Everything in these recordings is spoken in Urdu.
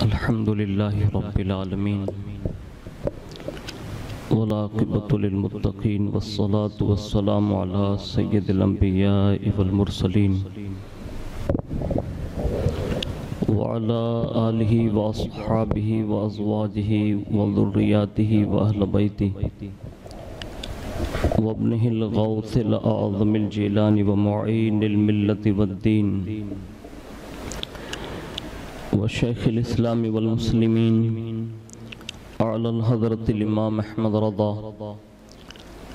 الحمدللہ رب العالمین والعاقبۃ للمتقین والصلاة والسلام علی سید الانبیاء والمرسلین وعلی آلہ واصحابہ وازواجہ وذریاتہ واہل بیتہ وابنہ الغوث الاعظم الجیلانی ومعین الملت والدین وشیخ الاسلام والمسلمین اعلی الحضرت الامام احمد رضا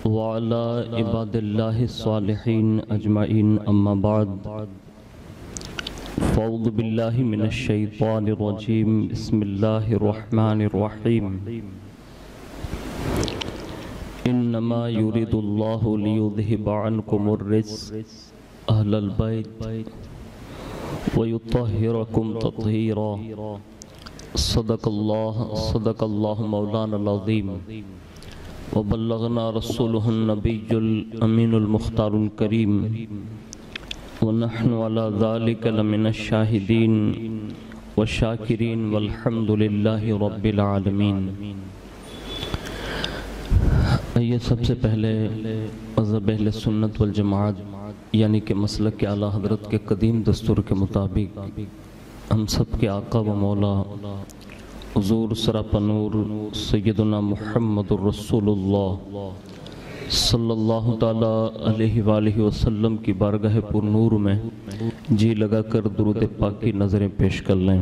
وعلی عباد اللہ الصالحین اجمعین اما بعد فاعوذ باللہ من الشیطان الرجیم بسم اللہ الرحمن الرحیم انما یرید اللہ لیذہب عنکم الرجس اہل البیت وَيُطَّهِّرَكُمْ تَطْهِيرًا صدق اللہ مولانا العظیم وبلغنا رسولہ النبی الامین المختار الکریم ونحن على ذلك لمن الشاہدین والشاکرین والحمد للہ رب العالمین۔ یہ سب سے پہلے مذہب اہل سنت والجماعت یعنی کہ مسلک اعلیٰ حضرت کے قدیم دستور کے مطابق ہم سب کے آقا و مولا حضور سراپا نور سیدنا محمد الرسول اللہ صلی اللہ تعالیٰ علیہ وآلہ وسلم کی بارگاہ پر نور میں جی لگا کر درود پاک کی نظریں پیش کر لیں۔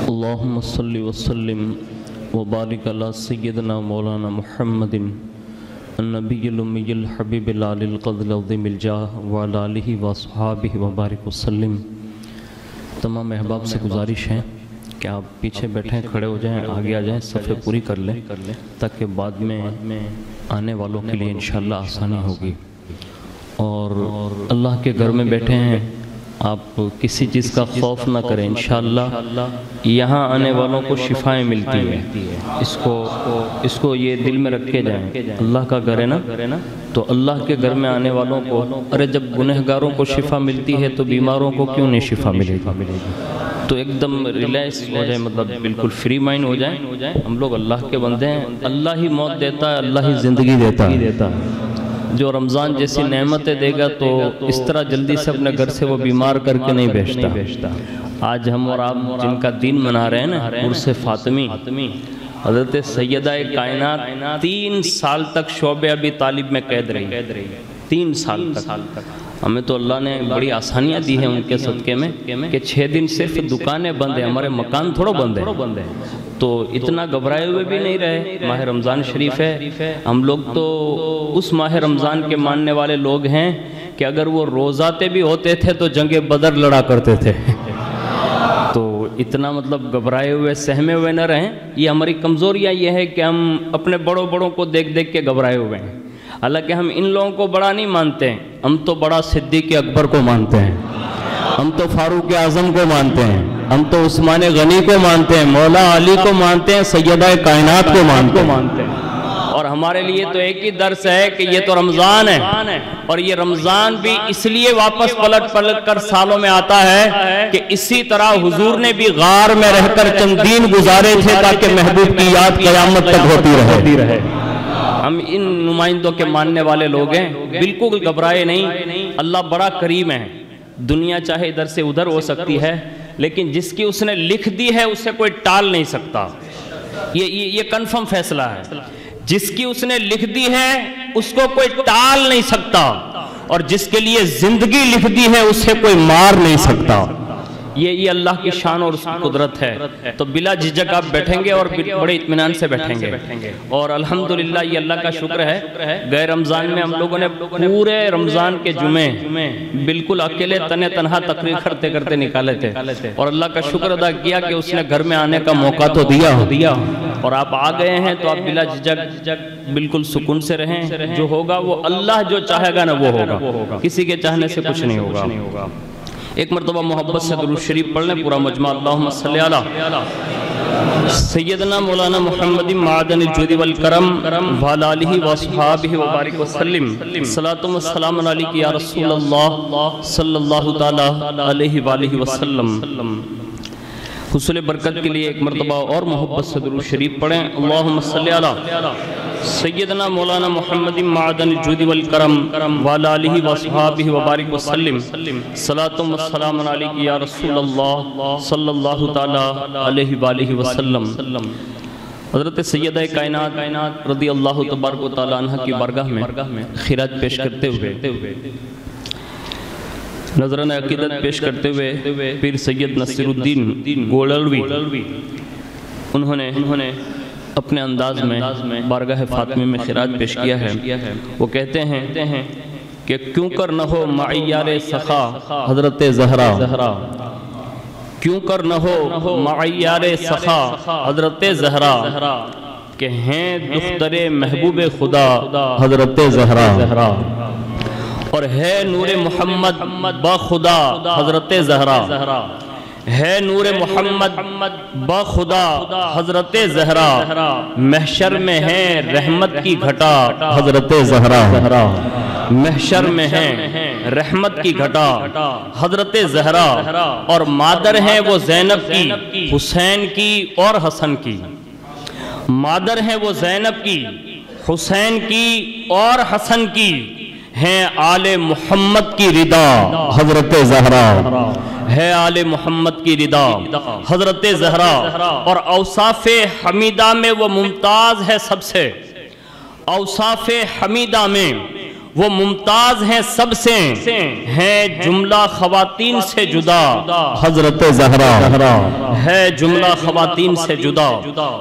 اللہم صلی وسلم وبارک علی سیدنا مولانا محمد النبی الامی الحبیب العلی القدر العظیم الجاہ وعلی آلہ واصحابہ وبارک وسلم۔ تمام احباب سے گزارش ہے کہ آپ پیچھے بیٹھیں، کھڑے ہو جائیں، آگے آ جائیں، صفحے پوری کر لیں تاکہ بعد میں آنے والوں کے لیے انشاءاللہ آسانی ہوگی۔ اور اللہ کے گھر میں بیٹھے ہیں، آپ کسی چیز کا خوف نہ کریں، انشاءاللہ یہاں آنے والوں کو شفائیں ملتی ہیں۔ اس کو یہ دل میں رکھ کے جائیں، اللہ کا گھر ہے نا، تو اللہ کے گھر میں آنے والوں کو جب گنہگاروں کو شفا ملتی ہے تو بیماروں کو کیوں نہیں شفا ملے گی؟ تو ایک دم ریلیکس ہو جائیں، مطلب بالکل فری مائنڈ ہو جائیں۔ ہم لوگ اللہ کے بندے ہیں، اللہ ہی موت دیتا ہے، اللہ ہی زندگی دیتا ہے۔ جو رمضان جیسی نعمتیں دے گا تو اس طرح جلدی سے اپنے گھر سے وہ بیمار کر کے نہیں بھیجتا۔ آج ہم اور آپ جن کا دین منا رہے ہیں نا، عرس فاطمی، حضرت سیدہ کائنات 3 سال تک شعبہ ابی طالب میں قید رہی، 3 سال تک۔ ہمیں تو اللہ نے بڑی آسانیاں دی ہیں ان کے صدقے میں کہ 6 دن صرف دکانیں بند ہیں، ہمارے مکان تھوڑا بند ہیں، تو اتنا گھبرائے ہوئے بھی نہیں رہے۔ ماہ رمضان شریف ہے، ہم لوگ تو اس ماہ رمضان کے ماننے والے لوگ ہیں کہ اگر وہ روزاتے بھی ہوتے تھے تو جنگ بدر لڑا کرتے تھے، تو اتنا مطلب گھبرائے ہوئے سہمے ہوئے نہ رہیں۔ یہ ہماری کمزوریاں یہ ہے کہ ہم اپنے بڑوں کو دیکھ کے گھبرائے ہوئے ہیں، حالانکہ ہم ان لوگوں کو بڑا نہیں مانتے ہیں، ہم تو بڑا صدیق اکبر کو مانتے ہیں، ہم تو فاروق اعظم کو مانتے ہیں، ہم تو عثمان غنی کو مانتے ہیں، مولا علی کو مانتے ہیں، سیدہ کائنات کو مانتے ہیں۔ اور ہمارے لیے تو ایک ہی درس ہے کہ یہ تو رمضان ہے، اور یہ رمضان بھی اس لیے واپس پلٹ کر سالوں میں آتا ہے کہ اسی طرح حضور نے بھی غار میں رہ کر چند دن گزارے تھے تاکہ محبوب کی یاد قیامت تک ہوتی رہے۔ ہم ان نمائندوں کے ماننے والے لوگ ہیں، بالکل گھبرائے نہیں۔ اللہ بڑا کریم ہے، دنیا چاہے ادھر سے ادھر ہو سکتی ہے لیکن جس کی اس نے لکھ دی ہے اسے کوئی ٹال نہیں سکتا، یہ کنفرم فیصلہ ہے۔ جس کی اس نے لکھ دی ہے اس کو کوئی ٹال نہیں سکتا، اور جس کے لیے زندگی لکھ دی ہے اسے کوئی مار نہیں سکتا۔ یہ اللہ کی شان اور اس کی قدرت ہے۔ تو بلا جھجک آپ بیٹھیں گے اور بڑے اطمینان سے بیٹھیں گے، اور الحمدللہ یہ اللہ کا شکر ہے، گئے رمضان میں ہم لوگوں نے پورے رمضان کے جمعے بالکل اکیلے تنہا تقریر کرتے نکالے تھے، اور اللہ کا شکر ادا کیا کہ اس نے گھر میں آنے کا موقع تو دیا، اور آپ آ گئے ہیں تو آپ بلا جھجک بالکل سکون سے رہیں۔ جو ہوگا وہ اللہ جو چاہے گا نا وہ ہوگا، کسی کے چاہنے سے کچھ نہیں ہوگا۔ ایک مرتبہ محبت سے درود شریف پڑھ لیں پورا مجمع، اللہم صلی علی سیدنا مولانا محمد معدن الجود والکرم وعلی آلہ وصحابہ وبارک وسلم صلاۃ و سلام علیک یا رسول اللہ صلی اللہ تعالی علیہ وآلہ وسلم۔ حصول برکت کے لیے ایک مرتبہ اور محبت سے درود شریف پڑھیں۔ اللہم صلی علی سیدنا مولانا محمد معدن الجود والکرم وعلی آلہ وصحابہ وبارک وسلم صلاۃ و سلام علیک یا رسول اللہ صلی اللہ تعالی علیہ وآلہ وسلم۔ حضرت سیدہ کائنات رضی اللہ تبارک و تعالی عنہ کی بارگاہ میں خراج پیش کرتے ہوئے، نظرانہ عقیدت پیش کرتے ہوئے پیر سید نصیر الدین گولڑوی انہوں نے اپنے انداز میں بارگاہ فاطمی میں خراج پیش کیا ہے۔ وہ کہتے ہیں کہ کیوں کر نہ ہو معیار سخا حضرت زہرا، کیوں کر نہ ہو معیار سخا حضرت زہرا، کہ ہیں دختر محبوب خدا حضرت زہرا، اور ہے نور محمد با خدا حضرت زہرا، ہے نور محمد با خدا حضرت زہرا، محشر میں ہے رحمت کی گھٹا حضرت زہرا، محشر میں ہے رحمت کی گھٹا حضرت زہرا، اور مادر ہیں وہ زینب کی حسین کی اور حسن کی، مادر ہیں وہ زینب کی حسین کی اور حسن کی، ہیں آل محمد کی رضا حضرت زہرا، ہے آل محمد کی رضا حضرت زہرا، اور اوصاف حمیدہ میں وہ ممتاز ہے سب سے، اوصاف حمیدہ میں وہ ممتاز ہیں سب سے، ہیں جملہ خواتین سے جدا حضرت زہرا، ہے جملہ خواتین سے جدا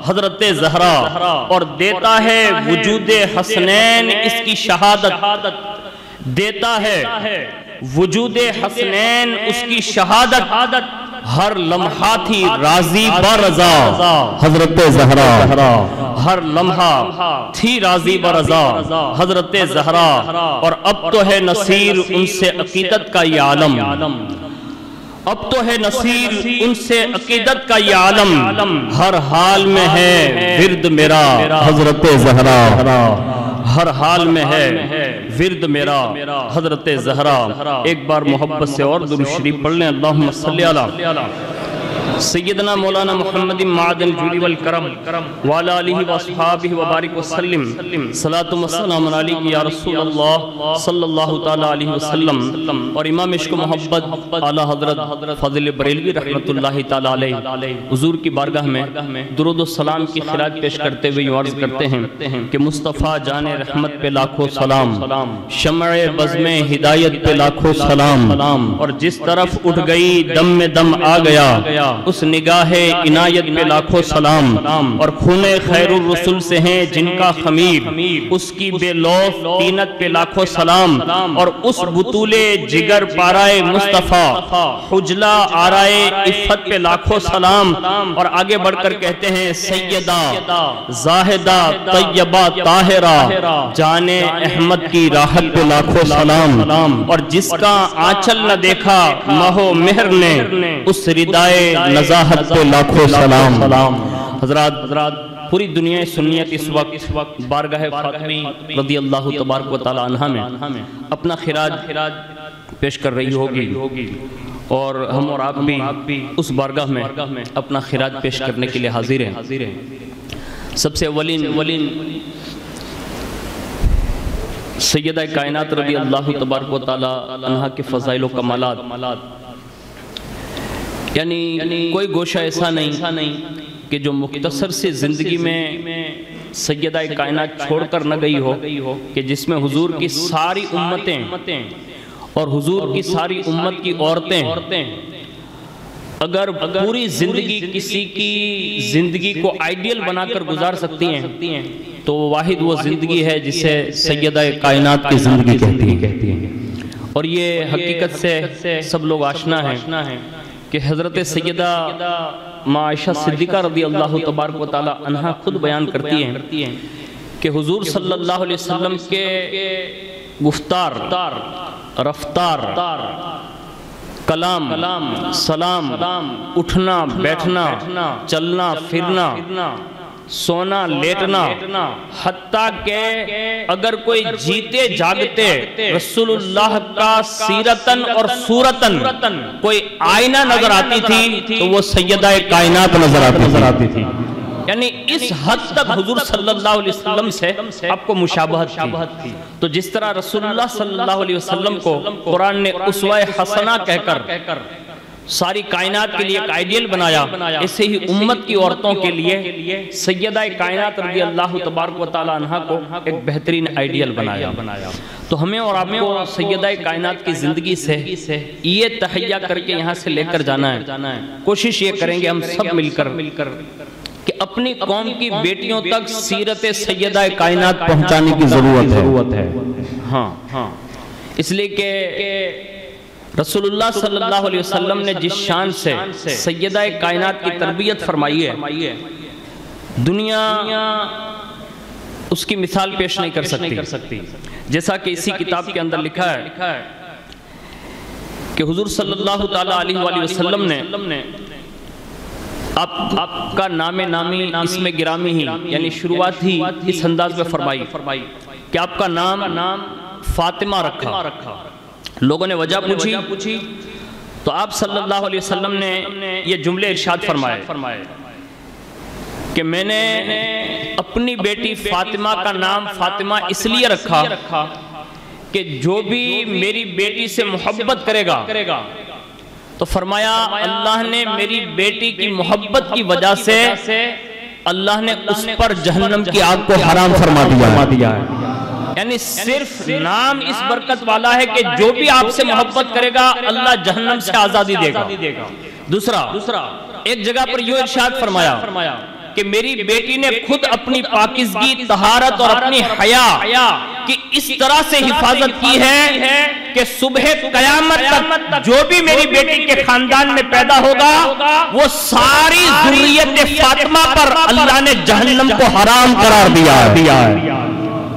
حضرت زہرا، اور دیتا ہے وجود حسنین اس کی شہادت، دیتا ہے وجود حسنین اس کی شہادت، ہر لمحہ تھی راضی برضا حضرت زہرا، ہر لمحہ تھی راضی برضا حضرت زہرا، اور اب تو ہے نصیر ان سے عقیدت کا یہ عالم، اب تو ہے نصیر ان سے عقیدت کا یہ عالم، ہر حال میں ہے ورد میرا حضرت زہرا، ہر حال میں ہے ورد میرا حضرت زہرا۔ ایک بار محبت سے اور درود شریف پڑھ لیں۔ اللہم صلی علی سیدنا مولانا محمد معدن الجود والکرم وعلی آلہ وصحابہ وبارک وسلم صلاۃ و سلام علیک یا رسول اللہ صلی اللہ تعالی علیہ وسلم۔ اور امام عشق و محبت اعلیٰ حضرت فاضل بریلوی رحمت اللہ تعالی علیہ حضور کی بارگاہ میں درود و سلام کی خراج پیش کرتے ہوئے عرض کرتے ہیں کہ مصطفیٰ جان رحمت پہ لاکھوں سلام، شمع بزم ہدایت پہ لاکھوں سلام، اور جس طرف اٹھ گئی دم میں دم آ گیا اس نگاہ عنایت پہ لاکھوں سلام، اور خون خیر الرسل سے ہیں جن کا خمیر اس کی بے لوف طینت پہ لاکھوں سلام، اور اس بطول جگر پارائے مصطفیٰ حجلہ آرائے عفت پہ لاکھوں سلام، اور آگے بڑھ کر کہتے ہیں سیدہ زاہدہ طیبہ طاہرہ جان احمد کی راحت پہ لاکھوں سلام، اور جس کا آنچل نہ دیکھا ماہ و مہر نے اس ردائے نزاہت پہ لاکھوں سلام۔ حضرات پوری دنیا سنیت اس وقت بارگاہ فاطمی رضی اللہ تبارک و تعالی عنہ میں اپنا خراج پیش کر رہی ہوگی، اور ہم اور آپ بھی اس بارگاہ میں اپنا خراج پیش کرنے کے لیے حاضر ہیں۔ سب سے اولین سیدہ کائنات رضی اللہ تبارک و تعالی عنہ کے فضائل و کمالات، یعنی کوئی گوشہ ایسا نہیں کہ جو مختصر سے زندگی میں سیدہ کائنات چھوڑ کر نہ گئی ہو، کہ جس میں حضور کی ساری امتیں اور حضور کی ساری امت کی عورتیں اگر پوری زندگی کسی کی زندگی کو آئیڈیل بنا کر گزار سکتی ہیں تو واحد وہ زندگی ہے جسے سیدہ کائنات کی زندگی کہتی ہیں۔ اور یہ حقیقت سے سب لوگ آشنا ہیں کہ حضرت سیدہ عائشہ صدیقہ رضی اللہ تبارک و تعالی عنہ خود بیان کرتی ہیں کہ حضور صلی اللہ علیہ وسلم کے گفتار، رفتار، کلام، سلام، اٹھنا بیٹھنا، چلنا پھرنا، سونا لیٹنا، حتیٰ کہ اگر کوئی جیتے جاگتے رسول اللہ کا سیرتن اور صورتن کوئی آئینہ نظر آتی تھی تو وہ سیدہ کائنات نظر آتی تھی. یعنی اس حد تک حضور صلی اللہ علیہ وسلم سے آپ کو مشابہت تھی. تو جس طرح رسول اللہ صلی اللہ علیہ وسلم کو قرآن نے اسوہ حسنہ کہہ کر ساری کائنات کے لیے ایک آئیڈیل بنایا، اسے ہی امت کی عورتوں کے لیے سیدہ کائنات رضی اللہ تبارک و تعالی عنہ کو ایک بہترین آئیڈیل بنایا. تو ہمیں اور آپ کو سیدہ کائنات کی زندگی سے یہ تہیہ کر کے یہاں سے لے کر جانا ہے. کوشش یہ کریں گے ہم سب مل کر کہ اپنی قوم کی بیٹیوں تک سیرت سیدہ کائنات پہنچانے کی ضرورت ہے. ہاں اس لیے کہ رسول اللہ صلی اللہ علیہ وسلم نے جس شان سے سیدہ کائنات کی تربیت فرمائی ہے، دنیا اس کی مثال پیش نہیں کر سکتی. جیسا کہ اسی کتاب کے اندر لکھا ہے کہ حضور صلی اللہ تعالیٰ علیہ وآلہ وسلم نے آپ کا نامی اسم گرامی ہی یعنی شروعات ہی اس انداز میں فرمائی کہ آپ کا نام فاطمہ رکھا. لوگوں نے وجہ پوچھی تو آپ صلی اللہ علیہ وسلم نے یہ جملے ارشاد فرمائے کہ میں نے اپنی بیٹی فاطمہ کا نام فاطمہ اس لیے رکھا کہ جو بھی میری بیٹی سے محبت کرے گا تو فرمایا اللہ نے میری بیٹی کی محبت کی وجہ سے اللہ نے اس پر جہنم کی آگ کو حرام فرما دیا ہے. یعنی صرف نام اس برکت والا ہے کہ جو بھی آپ سے محبت کرے گا اللہ جہنم سے آزادی دے گا. دوسرا ایک جگہ پر یہ ارشاد فرمایا کہ میری بیٹی نے خود اپنی پاکیزگی، طہارت اور اپنی حیا کی اس طرح سے حفاظت کی ہے کہ صبح قیامت تک جو بھی میری بیٹی کے خاندان میں پیدا ہوگا وہ ساری ذریت فاطمہ پر اللہ نے جہنم کو حرام قرار دیا ہے.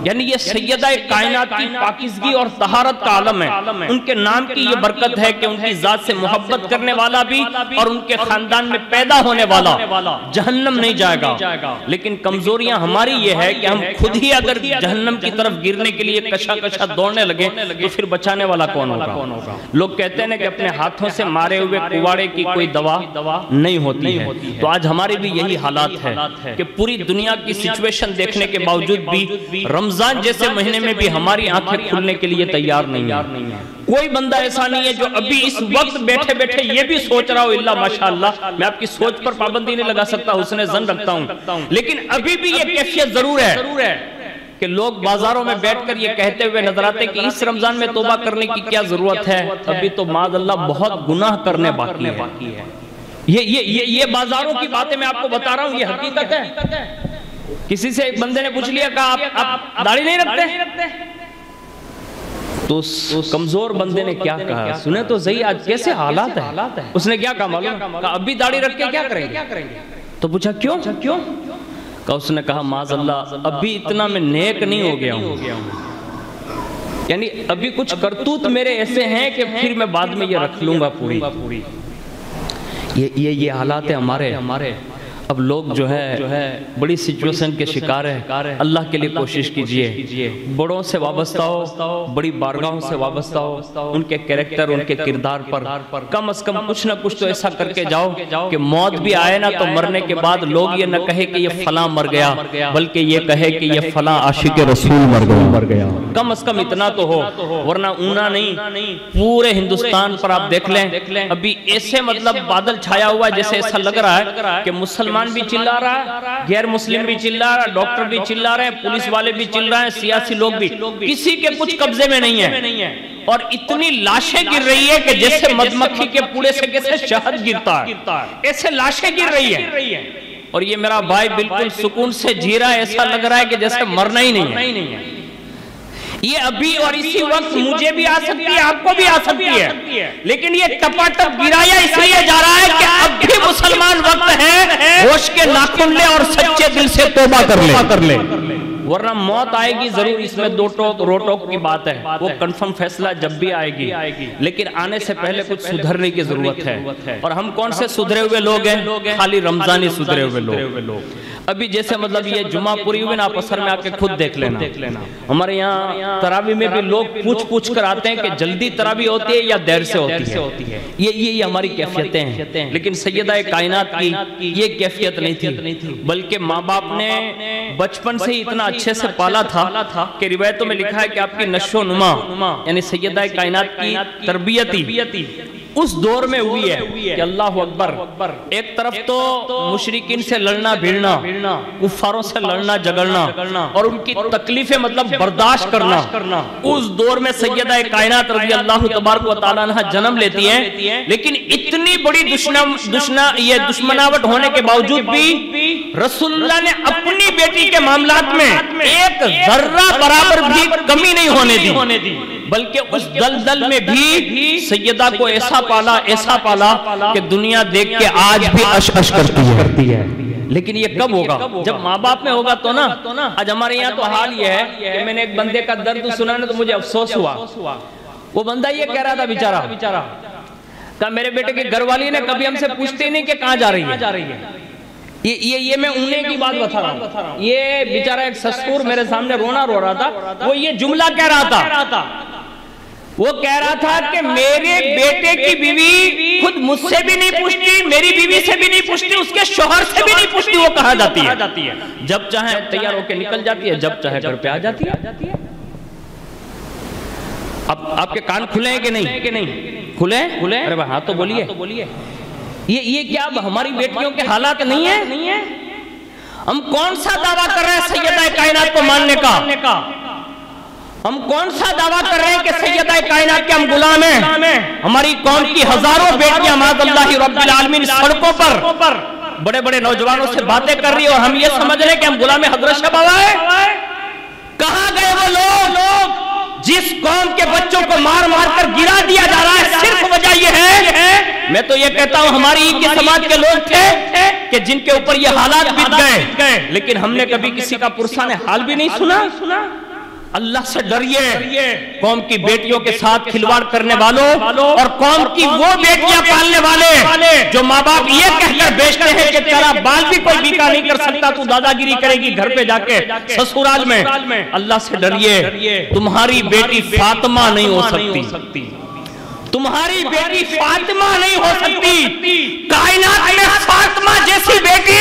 یعنی یہ سیدہ کائنات کی پاکیزگی اور طہارت کا عالم ہے. ان کے نام کی یہ برکت ہے کہ ان کی ذات سے محبت کرنے والا بھی اور ان کے خاندان میں پیدا ہونے والا جہنم نہیں جائے گا. لیکن کمزوریاں ہماری یہ ہے کہ ہم خود ہی اگر جہنم کی طرف گرنے کے لیے کشا دوڑنے لگیں تو پھر بچانے والا کون ہوگا؟ لوگ کہتے ہیں کہ اپنے ہاتھوں سے مارے ہوئے کوڑے کی کوئی دوا نہیں ہوتی ہے. تو آج ہمارے بھی یہی حالات ہے کہ پوری دنیا کی سچویشن دیکھنے کے باوجود بھی رمضان جیسے مہینے میں بھی ہماری آنکھیں کھلنے کے لیے تیار نہیں ہے. کوئی بندہ ایسا نہیں ہے جو ابھی اس وقت بیٹھے یہ بھی سوچ رہا ہو اللہ ماشاءاللہ. میں آپ کی سوچ پر پابندی نہیں لگا سکتا، حسن ظن رکھتا ہوں، لیکن ابھی بھی یہ کیفیت ضرور ہے کہ لوگ بازاروں میں بیٹھ کر یہ کہتے ہوئے نظر آتے کہ اس رمضان میں توبہ کرنے کی کیا ضرورت ہے، ابھی تو معاذ اللہ بہت گناہ کرنے باقی ہے. یہ بازاروں کی باتیں میں آپ کو بتا رہا ہوں، یہ حقیقت ہے. کسی سے ایک بندے نے پوچھ لیا کہ آپ داڑھی نہیں رکھتے؟ تو اس کمزور بندے نے کیا کہا؟ سنے تو صحیح آج کیسے حالات ہیں. اس نے کیا کہا معلوم؟ کہا ابھی داڑھی رکھ کے کیا کریں گے؟ تو پوچھا کیوں؟ کہا اس نے کہا معاذ اللہ ابھی اتنا میں نیک نہیں ہو گیا ہوں، یعنی ابھی کچھ کرتوت میرے ایسے ہیں کہ پھر میں بعد میں یہ رکھ لوں گا پوری. یہ حالات ہیں ہمارے. اب لوگ جو ہے بڑی سچویشن کے شکار ہیں. اللہ کے لیے کوشش کیجئے بڑوں سے وابستہ ہو، بڑی بارگاہوں سے وابستہ ہو، ان کے کریکٹر ان کے کردار پر کم از کم کچھ نہ کچھ تو ایسا کر کے جاؤ کہ موت بھی آئے نا تو مرنے کے بعد لوگ یہ نہ کہے کہ یہ فلاں مر گیا، بلکہ یہ کہے کہ یہ فلاں عاشق رسول مر گیا. کم از کم اتنا تو ہو، ورنہ اونا نہیں. پورے ہندوستان پر آپ دیکھ لیں ابھی ایسے مطلب بادل چھایا ہوا ہے جیسے ایسا لگ رہا ہے کہ مسلمان بھی چلا رہا ہے، غیر مسلم بھی چلا رہا ہے، ڈاکٹر بھی چلا رہے ہیں، پولیس والے بھی چل رہے ہیں، سیاسی لوگ بھی، کسی کے کچھ قبضے میں نہیں ہے. اور اتنی لاشیں گر رہی ہے کہ جیسے مدمکھی کے پوڑے سے کیسے شہد گرتا ہے ایسے لاشیں گر رہی ہیں. اور یہ میرا بھائی بالکل سکون سے جی رہا ہے، ایسا لگ رہا ہے کہ جیسے مرنا ہی نہیں ہے. یہ ابھی اور اسی وقت مجھے بھی آ سکتی ہے، آپ کو بھی آ سکتی ہے، لیکن یہ ٹپا ٹپ گرایا اس لیے جا رہا ہے کہ اب بھی مسلمان وقت ہے ہوش کے ناخن لے اور سچے دل سے توبہ کر لے. ورنہ موت آئے گی ضرور، اس میں دو ٹوک رو ٹوک کی بات ہے، وہ کنفرم فیصلہ جب بھی آئے گی، لیکن آنے سے پہلے کچھ سدھرنے کی ضرورت ہے۔ اور ہم کون سے سدھرے ہوئے لوگ ہیں؟ خالی رمضانی سدھرے ہوئے لوگ۔ ابھی جیسے مطلب یہ جمعہ پوری ہوئے نا، آپ اثر میں آ کے خود دیکھ لینا، ہمارے یہاں تراویح میں بھی لوگ پوچھ کر آتے ہیں کہ جلدی تراویح ہوتی ہے یا دیر سے ہوتی ہے۔ یہ ہماری کیفیتیں ہیں، لیکن سیدہ کائنات کی یہ کیفیت نہیں تھی، بلکہ ماں باپ نے بچپن سے ہی اتنا اچھے سے پالا تھا کہ روایتوں میں لکھا ہے کہ آپ کی نشو و نما یعنی سیدہ کائنات کی تربیتی اس دور میں ہوئی ہے کہ اللہ اکبر، ایک طرف تو مشرکین سے لڑنا بھیڑنا، کفاروں سے لڑنا جگڑنا اور ان کی تکلیفیں مطلب برداشت کرنا، اس دور میں سیدہ کائنات رضی اللہ تبارک و تعالیٰ عنہ جنم لیتی ہیں، لیکن اتنی بڑی دشمناوٹ ہونے کے باوجود بھی رسول اللہ نے اپنی بیٹی کے معاملات میں ایک ذرہ برابر بھی کمی نہیں ہونے دی، بلکہ اس دلدل میں بھی سیدہ کو ایسا پالا کہ دنیا دیکھ کے آج بھی اشش کرتی ہے۔ لیکن یہ کب ہوگا؟ جب ماں باپ میں ہوگا تو نا۔ آج ہمارے یہاں تو حال یہ ہے کہ میں نے ایک بندے کا درد سنا نا تو مجھے افسوس ہوا۔ وہ بندہ یہ کہہ رہا تھا بیچارہ کہ میرے بیٹے کی گھر والی نے کبھی ہم سے پوچھتے نہیں کہ کہاں جا رہی ہے۔ یہ میں انہیں کی بات بتا رہا ہوں۔ یہ بیچارہ ایک سسور میرے سامنے رو رہا تھا، وہ یہ جملہ کہہ رہا تھا، وہ کہہ رہا تھا کہ میرے بیٹے کی بیوی خود مجھ سے بھی نہیں پوچھتی، میری بیوی سے بھی نہیں پوچھتی، اس کے شوہر سے بھی نہیں پوچھتی، وہ کہاں جاتی ہے؟ جب چاہے تیار ہو کے نکل جاتی ہے، جب چاہے گھر پہ آ جاتی ہے۔ اب آپ کے کان کھلے ہیں کہ نہیں؟ کھلے؟ ارے بھائی ہاں تو بولیے۔ یہ کیا ہماری بیٹیوں کے حالات نہیں ہیں؟ ہم کون سا دعویٰ کر رہے ہیں سیدہ کائنات کو ماننے کا؟ ہم کون سا دعویٰ کر رہے ہیں کہ سیدہ کائنات کے ہم غلام ہیں؟ ہماری قوم کی ہزاروں بیٹیاں معاذ اللہ رب العالمین سڑکوں پر بڑے بڑے نوجوانوں سے باتیں کر رہی ہیں اور ہم یہ سمجھ رہے ہیں کہ ہم غلام حضرت شاہ بابا ہیں۔ کہاں گئے وہ لوگ جس قوم کے بچوں کو مار کر گرا دیا جا رہا ہے؟ صرف وجہ یہ ہے، میں تو یہ کہتا ہوں ہماری ہی کی سماج کے لوگ تھے کہ جن کے اوپر یہ حالات بیت گئے، لیکن ہم نے کبھی کسی کا پرسان حال بھی نہیں سنا۔ اللہ سے ڈریے، قوم کی بیٹیوں کے ساتھ کھلواڑ کرنے والوں اور قوم کی وہ بیٹیاں پالنے والے جو ماں باپ یہ کہہ کر بیچتے ہیں کہ تیرا بال بھی کوئی بیکا نہیں کر سکتا، تو دادا گیری کرے گی گھر پہ جا کے سسرال میں۔ اللہ سے ڈریے، تمہاری بیٹی فاطمہ نہیں ہو سکتی، تمہاری بیٹی فاطمہ نہیں ہو سکتی۔ کائنات میں فاطمہ جیسی بیٹی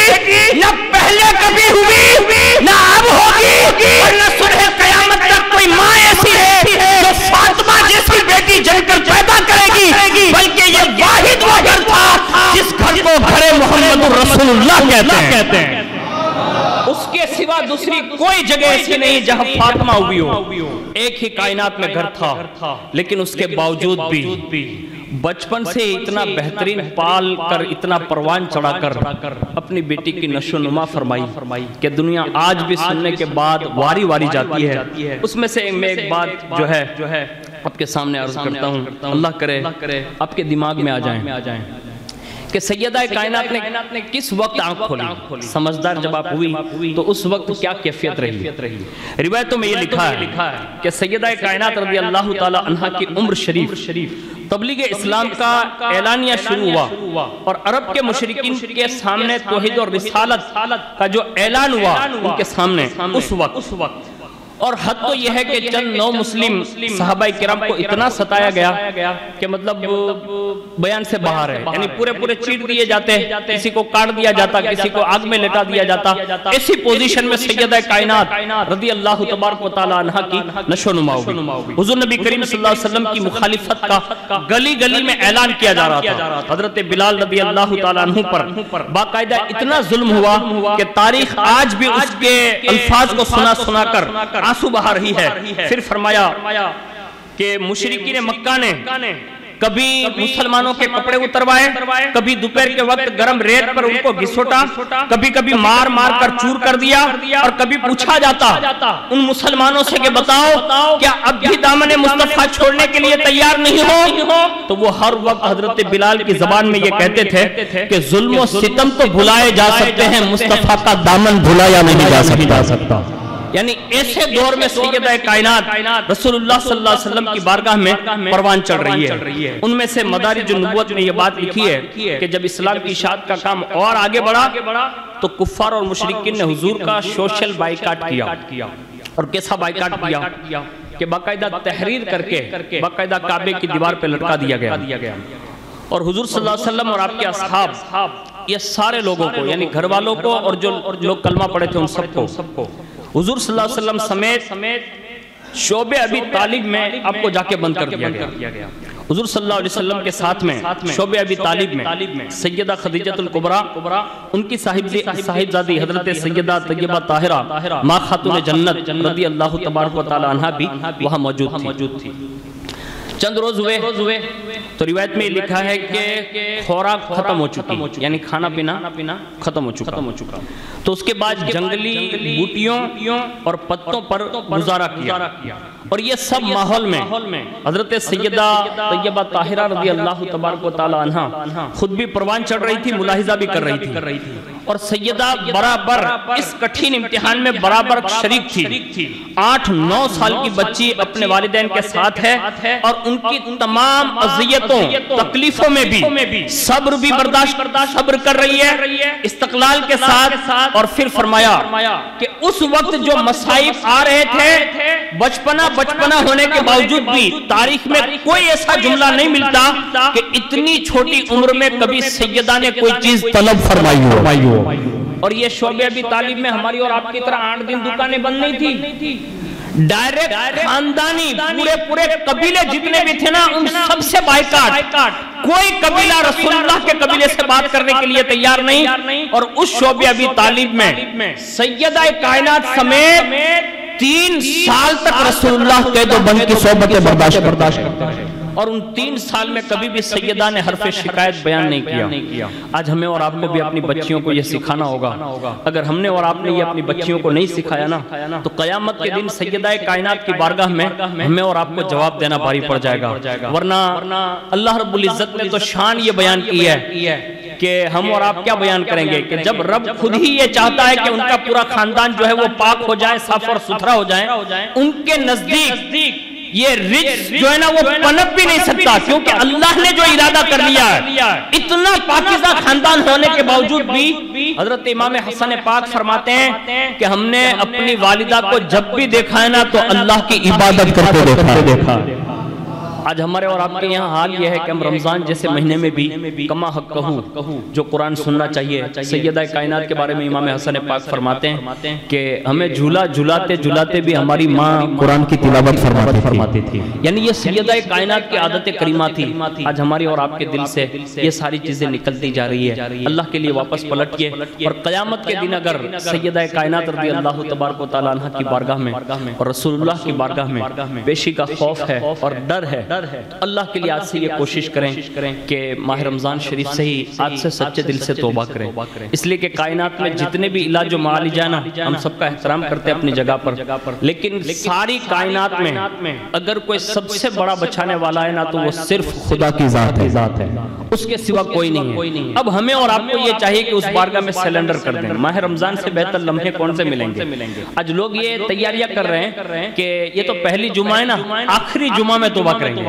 نہ پہلے کبھی ہوئی نہ اب ہوگی، اور نہ صبح قیامت تک کوئی ماں ایسی ہے جو فاطمہ جیسی بیٹی جن کر پیدا کرے گی، بلکہ یہ واحد وہ گھر تھا جس گھر کو گھر محمد رسول اللہ کہتے ہیں۔ اس کے سوا دوسری کوئی جگہ ایسی نہیں جہاں فاطمہ ہوئی ہو۔ ایک ہی کائنات میں گھر تھا، لیکن اس کے باوجود بھی بچپن سے اتنا بہترین پال کر، اتنا پروان چڑھا کر اپنی بیٹی کی نشو و نما فرمائی کہ دنیا آج بھی سننے کے بعد واری جاتی ہے۔ اس میں سے میں ایک بات جو ہے آپ کے سامنے عرض کرتا ہوں، اللہ کرے آپ کے دماغ میں آ جائیں کہ سیدہ کائنات نے کس وقت آنکھ کھولی، سمجھدار جب آپ ہوئی تو اس وقت کیا کیفیت رہی۔ روایتوں میں یہ لکھا ہے کہ سیدہ کائنات رضی اللہ تعالی عنہ کی عمر شریف تبلیغ اسلام کا اعلانیہ شروع ہوا اور عرب کے مشرکین کے سامنے توحید اور رسالت کا جو اعلان ہوا ان کے سامنے اس وقت، اور حد تو یہ ہے کہ چند نو مسلم صحابہ کرام کو اتنا ستایا گیا کہ مطلب بیان سے باہر ہے، یعنی پورے چیٹ دیے جاتے، کسی کو کاٹ دیا جاتا، کسی کو آگ میں لٹا دیا جاتا۔ ایسی پوزیشن میں سیدہ کائنات رضی اللہ تبارک و تعالی عنہ کی نشو و نما ہوئی۔ حضور نبی کریم صلی اللہ علیہ وسلم کی مخالفت کا گلی میں اعلان کیا جا رہا تھا۔ حضرت بلال رضی اللہ تعالی عنہ پر باقاعدہ اتنا ظلم ہوا کہ تاریخ آج بھی اس کے الفاظ کو سنا کر آنسو بہا رہی ہے۔ پھر فرمایا کہ مشرکین مکہ نے کبھی مسلمانوں کے کپڑے اتروائے، کبھی دوپہر کے وقت گرم ریت پر ان کو گھسوٹا، کبھی مار کر چور کر دیا، اور کبھی پوچھا جاتا ان مسلمانوں سے کہ بتاؤ کیا اب بھی دامن مصطفیٰ چھوڑنے کے لیے تیار نہیں ہو؟ تو وہ ہر وقت حضرت بلال کی زبان میں یہ کہتے تھے کہ ظلم و ستم تو بھلائے جا سکتے ہیں، مصطفیٰ کا دامن بھلایا نہیں جا سکتا۔ یعنی ایسے دور میں سیدہ کائنات رسول اللہ صلی اللہ علیہ وسلم کی بارگاہ میں پروان چڑھ رہی ہے۔ ان میں سے مدارج النبوت میں یہ بات لکھی ہے کہ جب اسلام کی اشاعت کا کام اور آگے بڑھا تو کفار اور مشرکین نے حضور کا سوشل بائیکاٹ کیا۔ اور کیسا بائیکاٹ کیا کہ باقاعدہ تحریر کر کے باقاعدہ کعبے کی دیوار پہ لٹکا دیا گیا، اور حضور صلی اللہ علیہ وسلم اور آپ کے اصحاب یہ سارے لوگوں کو یعنی گھر والوں کو اور جو لوگ کلمہ پڑھے تھے ان سب کو حضور صلی اللہ علیہ وسلم سمیت شعبہ ابی طالب میں آپ کو جا کے بند کر دیا گیا۔ حضور صلی اللہ علیہ وسلم کے ساتھ میں شعبہ ابی طالب میں سیدہ خدیجہ الکبریٰ، ان کی صاحبزادی حضرت سیدہ طیبہ طاہرہ ماں خاتون جنت رضی اللہ تبارک و تعالی عنہ بھی وہاں موجود تھی۔ چند روز ہوئے تو روایت میں لکھا ہے کہ خوراک ختم ہو چکی، یعنی کھانا پینا ختم ہو چکا، تو اس کے بعد جنگلی بوٹیوں اور پتوں پر گزارا کیا، اور یہ سب ماحول میں حضرت سیدہ طیبہ طاہرہ رضی اللہ تبارک و تعالی عنہ خود بھی پروان چڑھ رہی تھی، ملاحظہ بھی کر رہی تھی، اور سیدہ برابر اس کٹھن امتحان میں برابر شریک تھی۔ 8-9 سال کی بچی اپنے والدین کے ساتھ ہے، اور ان کی تمام اذیتوں تکلیفوں میں بھی صبر بھی برداشت صبر کر رہی ہے استقلال کے ساتھ۔ اور پھر فرمایا کہ اس وقت جو مصائب آ رہے تھے بچپنا ہونے کے باوجود بھی تاریخ میں کوئی ایسا جملہ نہیں ملتا کہ اتنی چھوٹی عمر میں کبھی سیدہ نے کوئی چیز طلب فرمائی ہو۔ اور یہ شعبہ ابی طالب میں ہماری اور آپ کی طرح 8 دن دکانیں بند نہیں تھی، ڈائریکٹ خاندانی پورے قبیلے جتنے بھی تھے نا ان سب سے بائیکاٹ، کوئی قبیلہ رسول اللہ کے قبیلے سے بات کرنے کے لیے تیار نہیں۔ اور اس شعبہ ابی طالب میں سیدہ کائنات سمیت 3 سال تک رسول اللہ قید و بند کی صحبتیں برداشت کرتے ہیں، اور ان 3 سال میں کبھی بھی سیدہ نے حرف شکایت بیان نہیں کیا۔ آج ہمیں اور آپ کو بھی اپنی بچیوں کو یہ سکھانا ہوگا۔ اگر ہم نے اور آپ نے یہ اپنی بچیوں کو نہیں سکھایا نا تو قیامت کے دن سیدہ کائنات کی بارگاہ میں ہمیں اور آپ کو جواب دینا بھاری پڑ جائے گا، ورنہ اللہ رب العزت نے تو شان یہ بیان کی ہے کہ ہم اور آپ کیا بیان کریں گے کہ جب رب خود ہی یہ چاہتا ہے کہ ان کا پورا خاندان جو ہے وہ پاک ہو جائے، صاف اور ستھرا ہو جائے، ان کے نزدیک یہ رجس جو ہے نا وہ پنپ بھی نہیں سکتا، کیونکہ اللہ نے جو ارادہ کر لیا ہے۔ اتنا پاکیزہ خاندان ہونے کے باوجود بھی حضرت امام حسن پاک فرماتے ہیں کہ ہم نے اپنی والدہ کو جب بھی دیکھا ہے نا تو اللہ کی عبادت کرتے دیکھا۔ آج ہمارے اور آپ کے یہاں حال یہ ہے کہ ہم رمضان جیسے مہینے میں بھی کما حق کہوں جو قرآن سننا چاہیے۔ سیدہ کائنات کے بارے میں امام حسن پاک فرماتے ہیں کہ ہمیں جھولاتے بھی ہماری ماں قرآن کی تلاوت فرماتی تھی، یعنی یہ سیدہ کائنات کی عادت کریمہ تھی۔ آج ہماری اور آپ کے دل سے یہ ساری چیزیں نکلتی جا رہی ہے۔ اللہ کے لیے واپس پلٹیے، اور قیامت کے دن اگر سیدہ کائنات رضی اللہ تبارک و تعالی عنہ کی بارگاہ میں اور رسول اللہ کی بارگاہ میں پیشی کا خوف ہے اور ڈر ہے، اللہ کے لیے آج سے یہ کوشش کریں کہ ماہ رمضان شریف سے ہی آج سے سچے دل سے توبہ کریں، اس لیے کہ کائنات میں جتنے بھی علاج و معالج ہیں نا ہم سب کا احترام کرتے ہیں اپنی جگہ پر، لیکن ساری کائنات میں اگر کوئی سب سے بڑا بچانے والا ہے نا تو وہ صرف خدا کی ذات ہے، اس کے سوا کوئی نہیں ہے۔ اب ہمیں اور آپ کو یہ چاہیے کہ اس بارگاہ میں سیلنڈر کر دیں۔ ماہ رمضان سے بہتر لمحے کون سے ملیں گے؟ آج لوگ یہ تیاریاں کر رہے ہیں کہ یہ تو پہلی جمعہ ہے نا، آخری جمعہ میں توبہ کریں گے۔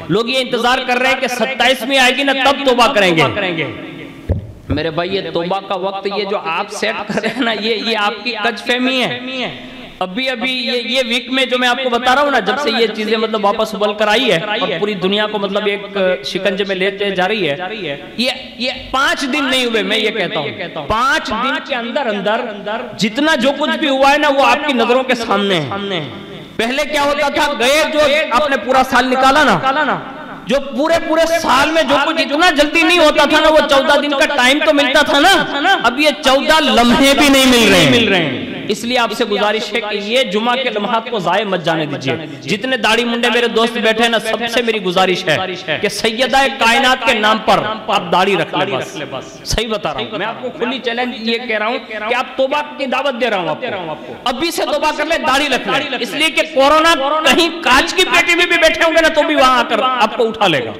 لوگ یہ انتظار کر رہے ہیں کہ 27ویں آئے گی نا تب توبہ کریں گے۔ میرے بھائی یہ توبہ کا وقت یہ جو آپ سیٹ کر رہے ہیں نا یہ آپ کی کج فہمی ہے۔ ابھی یہ ویک میں جو میں آپ کو بتا رہا ہوں نا جب سے یہ چیزیں مطلب واپس ابل کر آئی ہے اور پوری دنیا کو مطلب ایک شکنجے میں لیتے جا رہی ہے، یہ 5 دن نہیں ہوئے، میں یہ کہتا ہوں 5 دن کے اندر جتنا جو کچھ بھی ہوا ہے نا وہ آپ کی نظروں کے سامنے ہے۔ پہلے کیا ہوتا تھا، گئے جو آپ نے پورا سال نکالا نا، جو پورے سال میں جو کچھ اتنا جلدی نہیں ہوتا تھا نا وہ 14 دن کا ٹائم تو ملتا تھا نا، اب یہ 14 لمحے بھی نہیں مل رہے ہیں۔ اس لیے آپ سے گزارش ہے کہ یہ جمعہ کے لمحات کو ضائع مت جانے دیجئے۔ جتنے داڑھی منڈے میرے دوست بیٹھے ہیں نا سب سے میری گزارش ہے کہ سیدہ کائنات کے نام پر آپ داڑھی رکھ لیں بس۔ صحیح بتا رہا ہوں، میں آپ کو کھلی چیلنج یہ کہہ رہا ہوں کہ آپ توبہ کی دعوت دے رہا ہوں آپ کو، ابھی سے توبہ کر لیں، داڑھی رکھ لیں، اس لیے کہ کورونا کہیں کانچ کی پیٹی میں بھی بیٹھے ہوں گے نا تو بھی وہاں آ کر آپ کو اٹھا لے گا،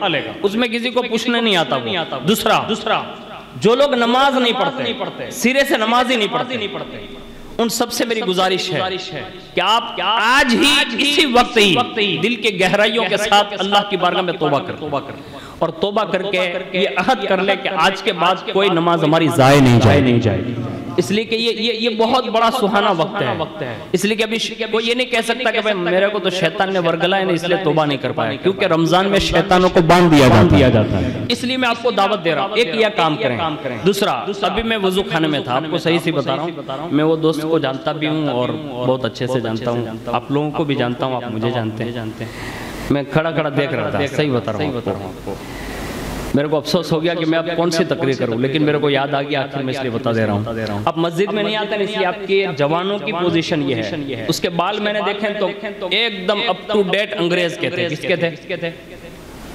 اس میں کسی کو پوچھنے نہیں آتا۔ دوسرا جو لوگ نماز نہیں پڑھتے، سرے سے نماز ہی نہیں پڑھتے، ان سب سے میری گزارش ہے کہ آپ آج ہی اسی وقت ہی دل کے گہرائیوں کے ساتھ اللہ کی بارگاہ میں توبہ کر اور توبہ کر کے یہ عہد کر لے کہ آج کے بعد کوئی نماز ہماری ضائع نہیں جائے گی، اس لیے کہ یہ بہت بڑا سہانا وقت ہے، اس لیے کہ ابھی کوئی یہ نہیں کہہ سکتا کہ میرے کو تو شیطان نے ورگلا ہے اس لیے توبہ نہیں کر پایا، کیونکہ رمضان میں شیطانوں کو باندھ دیا جاتا ہے۔ اس لیے میں آپ کو دعوت دے رہا ہوں، ایک یہ کام کریں۔ دوسرا، ابھی میں وضو خانے میں تھا، آپ کو صحیح سی بتا رہا ہوں، میں وہ دوست کو جانتا بھی ہوں اور بہت اچھے سے جانتا ہوں، آپ لوگوں کو بھی جانتا ہوں، آپ مجھے جانتے ہیں، میں کھڑا دیکھ رہا تھا، صحیح بتا رہا ہوں آپ کو، میرے کو افسوس ہو گیا کہ میں اب کون سی تقریر کروں، لیکن میرے کو یاد آ گیا آخر میں اس لیے بتا دے رہا ہوں۔ اب مسجد میں نہیں آتا اس لیے آپ کے جوانوں کی پوزیشن یہ ہے، اس کے بال میں نے دیکھیں تو ایک دم اپ ٹو ڈیٹ انگریز کے تھے، کس کے تھے؟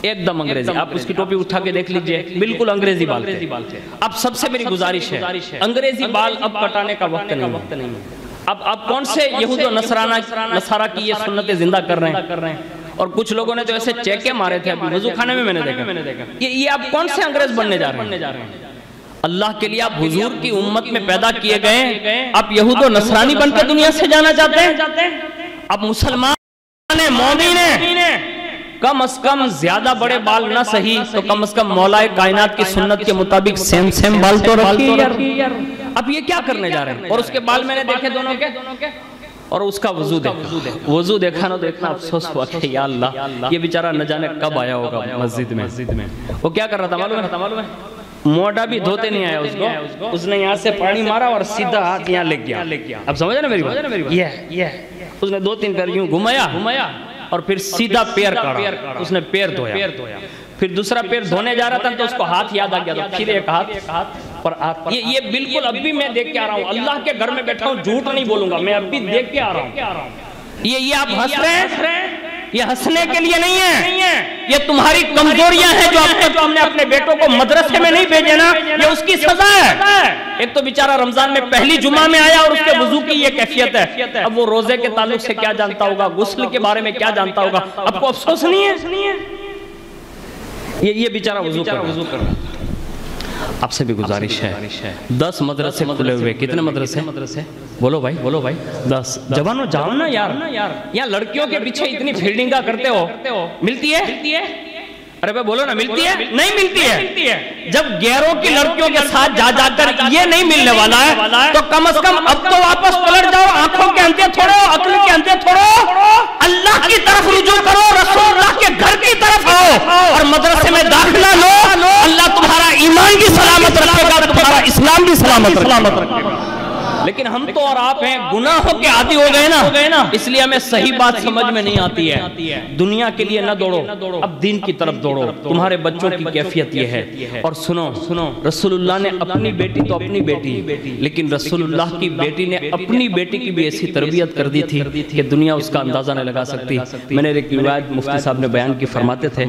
ایک دم انگریزی، آپ اس کی ٹوپی اٹھا کے دیکھ لیجئے، بالکل انگریزی بال تھے۔ اب سب سے میری گزارش ہے، انگریزی بال اب کٹانے کا وقت نہیں ہے۔ اب کون سے یہود و نصارہ کی یہ سنتیں زندہ کر رہے ہیں، اور کچھ لوگوں نے تو ایسے چیکے مارے تھے ابھی وضو خانے میں نے دیکھا، یہ آپ کون سے انگریز بننے جا رہے ہیں؟ اللہ کے لیے آپ حضور کی امت میں پیدا کیے گئے، آپ یہود و نصرانی بن کے دنیا سے جانا چاہتے ہیں؟ اب مسلمان مومن ہیں، کم از کم زیادہ بڑے بال نہ صحیح تو کم از کم مولا کائنات کی سنت کے مطابق سیم بال تو رکھیے یار۔ اب یہ کیا کرنے جا رہے ہیں؟ اور اس کے بال میں نے دیکھے دونوں کے، اور اس کا وضو دیکھا نا تو اتنا افسوس ہوا کہ یا اللہ یہ بیچارہ نہ جانے کب آیا ہوگا مسجد میں، وہ کیا کر رہا تھا معلوم ہے؟ موڈا بھی دھوتے نہیں آیا اس کو، اس نے یہاں سے پانی مارا اور سیدھا ہاتھ یہاں لگ گیا۔ اب سمجھا نا میری بات؟ یہ اس نے 2-3 پیر یوں گھمایا اور پھر سیدھا پیر کاڑا، اس نے پیر دھویا، پھر دوسرا پیر دھونے جا رہا تھا تو اس کو ہاتھ یاد آ گیا، تو پھر ایک ہاتھ پر یہ بالکل اب بھی میں دیکھ کے آ رہا ہوں، اللہ کے گھر میں بیٹھا ہوں، جھوٹ نہیں بولوں گا، میں اب بھی دیکھ کے آ رہا ہوں۔ یہ آپ ہنس رہے ہیں، یہ ہنسنے کے لیے نہیں ہے، یہ تمہاری کمزوریاں ہیں جو ہم نے اپنے بیٹوں کو مدرسے میں نہیں بھیجے نا، یہ اس کی سزا ہے۔ ایک تو بیچارہ رمضان میں پہلی جمعہ میں آیا اور اس کے وضو کی یہ کیفیت ہے، اب وہ روزے کے تعلق سے کیا جانتا ہوگا، غسل کے بارے میں کیا جانتا ہوگا، اب کو افسوس نہیں ہے؟ یہ بیچارہ وضو کر رہا ہے۔ آپ سے بھی گزارش ہے، 10 مدرسے کھلے ہوئے، کتنے مدرسے؟ بولو بھائی 10۔ جوانوں جاؤ نا یار، یہاں لڑکیوں کے پیچھے اتنی فیلڈنگا کرتے ہو، ملتی ہے؟ ارے بھائی بولو نا، ملتی ہے؟ نہیں ملتی ہے۔ جب غیروں کی لڑکیوں کے ساتھ جا کر یہ نہیں ملنے والا ہے تو کم از کم اب تو واپس پلٹ جاؤ، آنکھوں کے اندھے چھوڑو، عقل کے اندھے چھوڑو، اللہ کی طرف رجوع کرو، رسول اللہ کے گھر کی طرف آؤ اور مدرسے میں داخلہ لو، اللہ تمہارا ایمان بھی سلامت رکھے گا، تمہارا اسلام بھی سلامت رکھے گا۔ لیکن ہم تو اور آپ ہیں گناہوں کے عادی ہو گئے نا، اس لیے ہمیں صحیح بات سمجھ میں نہیں آتی ہے۔ دنیا کے لیے نہ دوڑو، اب دین کی طرف دوڑو، تمہارے بچوں کی کیفیت یہ ہے۔ اور سنو، رسول اللہ نے اپنی بیٹی تو اپنی بیٹی، لیکن رسول اللہ کی بیٹی نے اپنی بیٹی کی بھی ایسی تربیت کر دی تھی کہ دنیا اس کا اندازہ نہیں لگا سکتی۔ میں نے ایک روایت مفتی صاحب نے بیان کی، فرماتے تھے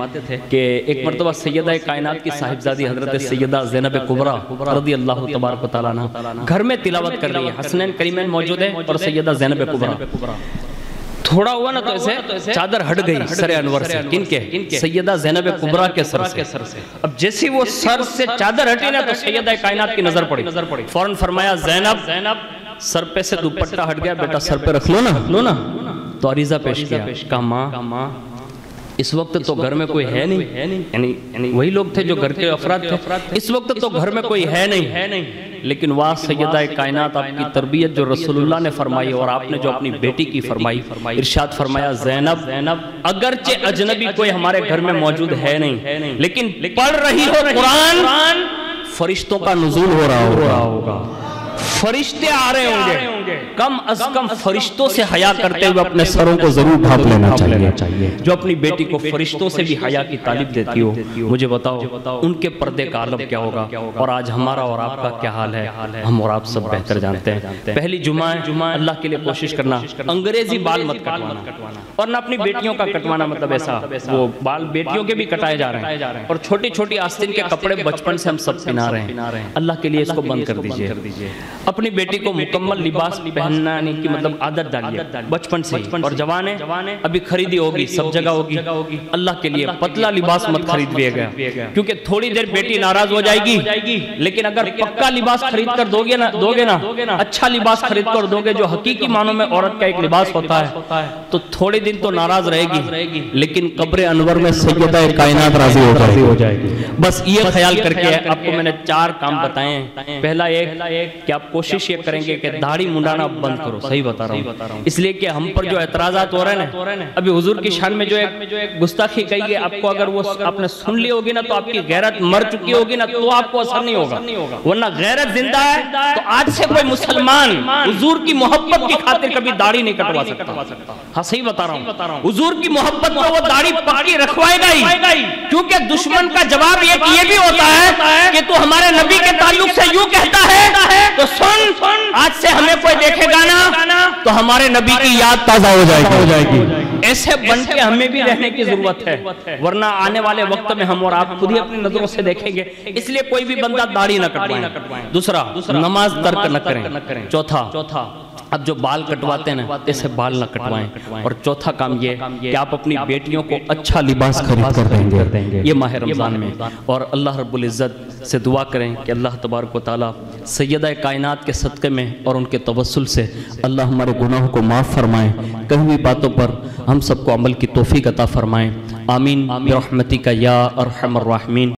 کہ ایک مرتبہ سیدہ کائنات کی صاحبزادی حضرت سیدہ زینب کبریٰ رضی اللہ تبارک و تعالیٰ عنہ گھر میں تلاوت کر رہی، حسنین کریمین موجود ہے اور سیدہ زینب کبریٰ، تھوڑا ہوا نا تو ایسے چادر ہٹ گئی سر انور سے، کن کے؟ سیدہ زینب کبریٰ کے سر سے۔ اب جیسی وہ سر سے چادر ہٹی نا تو سیدہ کائنات کی نظر پڑی، فوراً فرمایا زینب، سر پہ سے دوپٹہ ہٹ گیا، بیٹا سر پہ رکھ لو نا، تو عریضہ پیش کیا، کہا ماں اس وقت تو گھر میں کوئی ہے نہیں، یعنی وہی لوگ تھے جو گھر کے افراد تھے، اس وقت تو گھر میں کوئی ہے نہیں، لیکن واہ سیدہ کائنات آپ کی تربیت جو رسول اللہ نے فرمائی اور آپ نے جو اپنی بیٹی کی فرمائی، ارشاد فرمایا زینب اگرچہ اجنبی کوئی ہمارے گھر میں موجود ہے نہیں، لیکن پڑھ رہی ہو قرآن، فرشتوں کا نزول ہو رہا ہوگا، فرشتے آ رہے ہوں گے، کم از کم فرشتوں سے حیا کرتے ہوئے اپنے سروں کو ضرور ڈھانپ لینا چاہیے۔ جو اپنی بیٹی کو فرشتوں سے بھی حیا کی تعلیم دیتی ہو، مجھے بتاؤ ان کے پردے کا عالم کیا ہوگا، اور آج ہمارا اور آپ کا کیا حال ہے، ہم اور آپ سب بہتر جانتے ہیں۔ پہلی جمعہ اللہ کے لیے کوشش کرنا، انگریزی بال مت کٹوانا، اور نہ اپنی بیٹیوں کا کٹوانا، مطلب ایسا وہ بال بیٹیوں کے بھی کٹائے جا رہے ہیں، اور چھوٹی چھوٹی آستین کے کپڑے بچپن سے ہم سب پہنا رہے ہیں، اللہ کے لیے اس کو بند کر دیجئے۔ اب اپنی بیٹی کو مکمل لباس پہنانے کی مطلب عادت ڈالیے بچپن سے، اور جوان ہے ابھی خریدی ہوگی سب جگہ ہوگی، اللہ کے لیے پتلا لباس مت خریدیے گا، کیونکہ تھوڑی دیر بیٹی ناراض ہو جائے گی، لیکن اگر پکا لباس خرید کر دو گے نا، اچھا لباس خرید کر دو گے جو حقیقی معنوں میں عورت کا ایک لباس ہوتا ہے، تو تھوڑے دن تو ناراض رہے گی، لیکن قبر انور میں سیدہ کائنات راضی ہو جائے گی۔ بس یہ خیال کر کے آپ کو میں نے 4 کام بتائے ہیں۔ پہلا ایک کہ آپ کوشش یہ کریں گے کہ داڑھی منڈانا بند کرو، صحیح بتا رہا ہوں، اس لیے کہ ہم پر جو اعتراضات ہو رہے ہیں، ابھی حضور کی شان میں جو ایک گستاخی کہی ہے، آپ کو اگر وہ آپ نے سن لی ہوگی نا تو آپ کی غیرت مر چکی ہوگی نا تو آپ کو اثر نہیں ہوگا، ورنہ غیرت زندہ ہے تو آج سے کوئی مسلمان حضور کی محبت کی خاطر کبھی داڑھی نہیں کٹوا سکتا۔ ہاں صحیح بتا رہا ہوں، حضور کی محبت میں وہ داڑھی پکی رکھوائے گا ہی، کیونکہ دشمن کا جواب یہ بھی ہوتا ہے کہ تو ہمارے نبی کے تعلق سے یوں کہتا ہے تو سن، آج سے ہمیں کوئی دیکھے گا نا تو ہمارے نبی کی یاد تازہ ہو جائے گی۔ ایسے بن کے ہمیں بھی رہنے کی ضرورت ہے، ورنہ آنے والے وقت میں ہم اور آپ خود ہی اپنی نظروں سے دیکھیں گے، اس لیے کوئی بھی بندہ داڑھی نہ کٹوائیں۔ دوسرا، نماز ترک نہ کریں۔ چوتھا، اب جو بال کٹواتے ہیں نا اسے بال نہ کٹوائیں، اور چوتھا کام یہ کہ آپ اپنی بیٹیوں کو اچھا لباس خرید کر دیں گے یہ ماہ رمضان میں، اور اللہ رب العزت سے دعا کریں کہ اللہ تبارک و تعالی سیدہ کائنات کے صدقے میں اور ان کے توسل سے اللہ ہمارے گناہوں کو معاف فرمائیں، کہیں بھی باتوں پر ہم سب کو عمل کی توفیق عطا فرمائیں، آمین برحمتک یا ارحم الراحمین۔